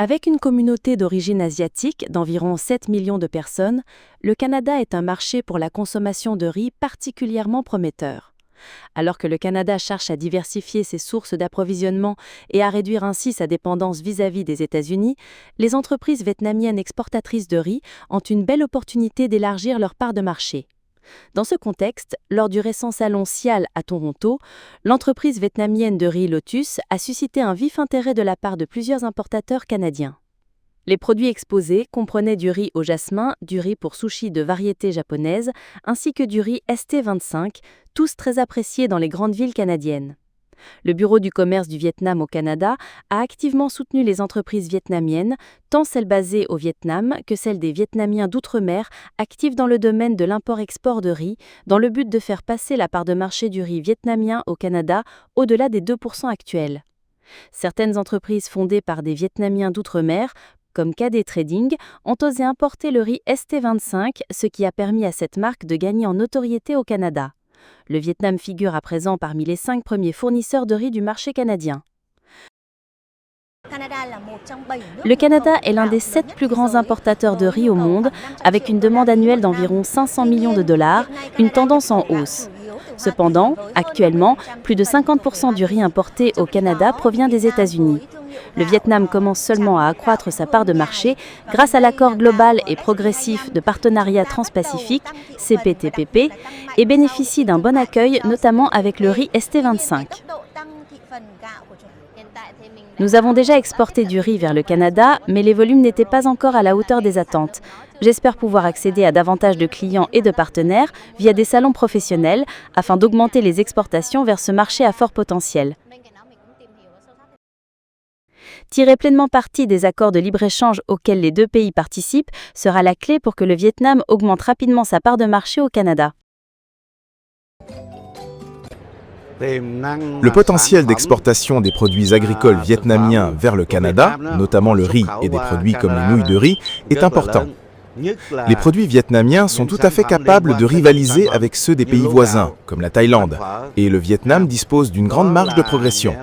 Avec une communauté d'origine asiatique d'environ 7 millions de personnes, le Canada est un marché pour la consommation de riz particulièrement prometteur. Alors que le Canada cherche à diversifier ses sources d'approvisionnement et à réduire ainsi sa dépendance vis-à-vis des États-Unis, les entreprises vietnamiennes exportatrices de riz ont une belle opportunité d'élargir leur part de marché. Dans ce contexte, lors du récent salon SIAL à Toronto, l'entreprise vietnamienne de riz Lotus a suscité un vif intérêt de la part de plusieurs importateurs canadiens. Les produits exposés comprenaient du riz au jasmin, du riz pour sushi de variété japonaise, ainsi que du riz ST25, tous très appréciés dans les grandes villes canadiennes. Le Bureau du commerce du Vietnam au Canada a activement soutenu les entreprises vietnamiennes, tant celles basées au Vietnam que celles des Vietnamiens d'outre-mer actifs dans le domaine de l'import-export de riz, dans le but de faire passer la part de marché du riz vietnamien au Canada au-delà des 2% actuels. Certaines entreprises fondées par des Vietnamiens d'outre-mer, comme KD Trading, ont osé importer le riz ST25, ce qui a permis à cette marque de gagner en notoriété au Canada. Le Vietnam figure à présent parmi les 5 premiers fournisseurs de riz du marché canadien. Le Canada est l'un des 7 plus grands importateurs de riz au monde, avec une demande annuelle d'environ 500 millions de dollars, une tendance en hausse. Cependant, actuellement, plus de 50% du riz importé au Canada provient des États-Unis. Le Vietnam commence seulement à accroître sa part de marché grâce à l'accord global et progressif de partenariat transpacifique, CPTPP, et bénéficie d'un bon accueil, notamment avec le riz ST25. Nous avons déjà exporté du riz vers le Canada, mais les volumes n'étaient pas encore à la hauteur des attentes. J'espère pouvoir accéder à davantage de clients et de partenaires via des salons professionnels afin d'augmenter les exportations vers ce marché à fort potentiel. Tirer pleinement parti des accords de libre-échange auxquels les deux pays participent sera la clé pour que le Vietnam augmente rapidement sa part de marché au Canada. Le potentiel d'exportation des produits agricoles vietnamiens vers le Canada, notamment le riz et des produits comme les nouilles de riz, est important. Les produits vietnamiens sont tout à fait capables de rivaliser avec ceux des pays voisins, comme la Thaïlande, et le Vietnam dispose d'une grande marge de progression.